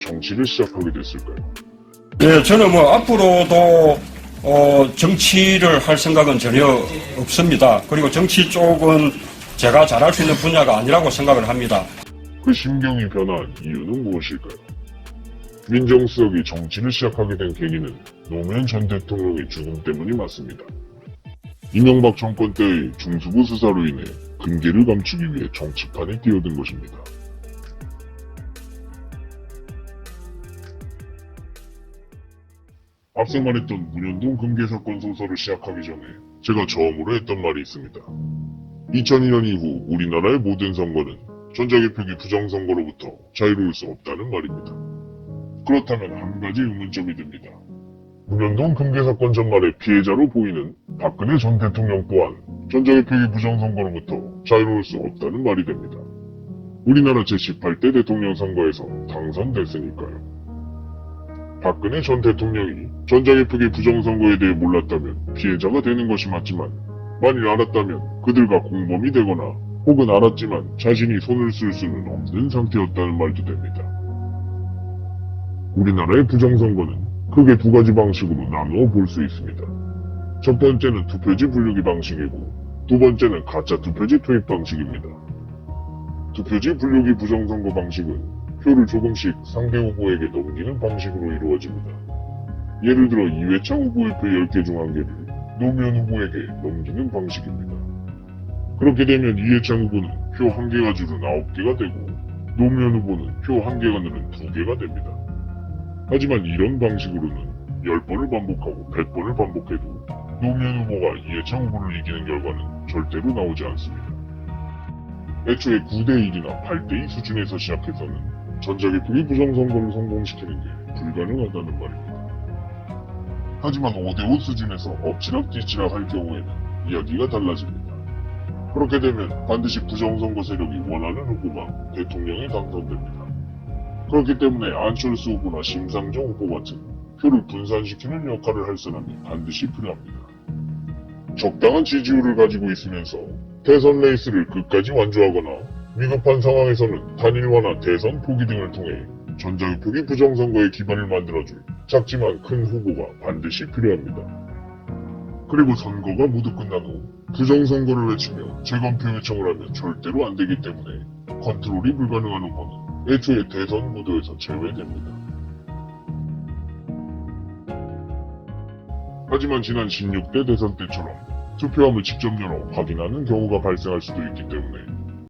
정치를 시작하게 됐을까요? 네, 저는 앞으로도 정치를 할 생각은 전혀 없습니다. 그리고 정치 쪽은 제가 잘할 수 있는 분야가 아니라고 생각을 합니다. 그 심경이 변한 이유는 무엇일까요? 민정수석이 정치를 시작하게 된 계기는 노무현 전 대통령의 죽음 때문이 맞습니다. 이명박 정권 때의 중수부 수사로 인해 근계를 감추기 위해 정치판에 뛰어든 것입니다. 앞서 말했던 문현동 금괴 사건 소설을 시작하기 전에 제가 처음으로 했던 말이 있습니다. 2002년 이후 우리나라의 모든 선거는 전자개표기 부정선거로부터 자유로울 수 없다는 말입니다. 그렇다면 한 가지 의문점이 듭니다. 문현동 금괴 사건 전말의 피해자로 보이는 박근혜 전 대통령 또한 전자개표기 부정선거로부터 자유로울 수 없다는 말이 됩니다. 우리나라 제18대 대통령 선거에서 당선됐으니까요. 박근혜 전 대통령이 전자개표기 부정선거에 대해 몰랐다면 피해자가 되는 것이 맞지만 만일 알았다면 그들과 공범이 되거나 혹은 알았지만 자신이 손을 쓸 수는 없는 상태였다는 말도 됩니다. 우리나라의 부정선거는 크게 두 가지 방식으로 나누어 볼 수 있습니다. 첫 번째는 투표지 분류기 방식이고 두 번째는 가짜 투표지 투입 방식입니다. 투표지 분류기 부정선거 방식은 표를 조금씩 상대 후보에게 넘기는 방식으로 이루어집니다. 예를 들어 이회창 후보의 표 10개 중 1개를 노무현 후보에게 넘기는 방식입니다. 그렇게 되면 이회창 후보는 표 1개가 줄은 9개가 되고 노무현 후보는 표 1개가 늘은 2개가 됩니다. 하지만 이런 방식으로는 10번을 반복하고 100번을 반복해도 노무현 후보가 이회창 후보를 이기는 결과는 절대로 나오지 않습니다. 애초에 9대1이나 8대2 수준에서 시작해서는 전자개표기 부정선거를 성공시키는 게 불가능하다는 말입니다. 하지만 5대5 수준에서 엎치락뒤치락 할 경우에는 이야기가 달라집니다. 그렇게 되면 반드시 부정선거 세력이 원하는 후보가 대통령에 당선됩니다. 그렇기 때문에 안철수 후보나 심상정 후보 같은 표를 분산시키는 역할을 할 사람이 반드시 필요합니다. 적당한 지지율을 가지고 있으면서 대선 레이스를 끝까지 완주하거나 위급한 상황에서는 단일화나 대선 포기 등을 통해 전자개표기 부정선거의 기반을 만들어줄 작지만 큰 후보가 반드시 필요합니다. 그리고 선거가 모두 끝난 후 부정선거를 외치며 재검표 요청을 하면 절대로 안되기 때문에 컨트롤이 불가능한 후보는 애초에 대선 무도에서 제외됩니다. 하지만 지난 16대 대선 때처럼 투표함을 직접 열어 확인하는 경우가 발생할 수도 있기 때문에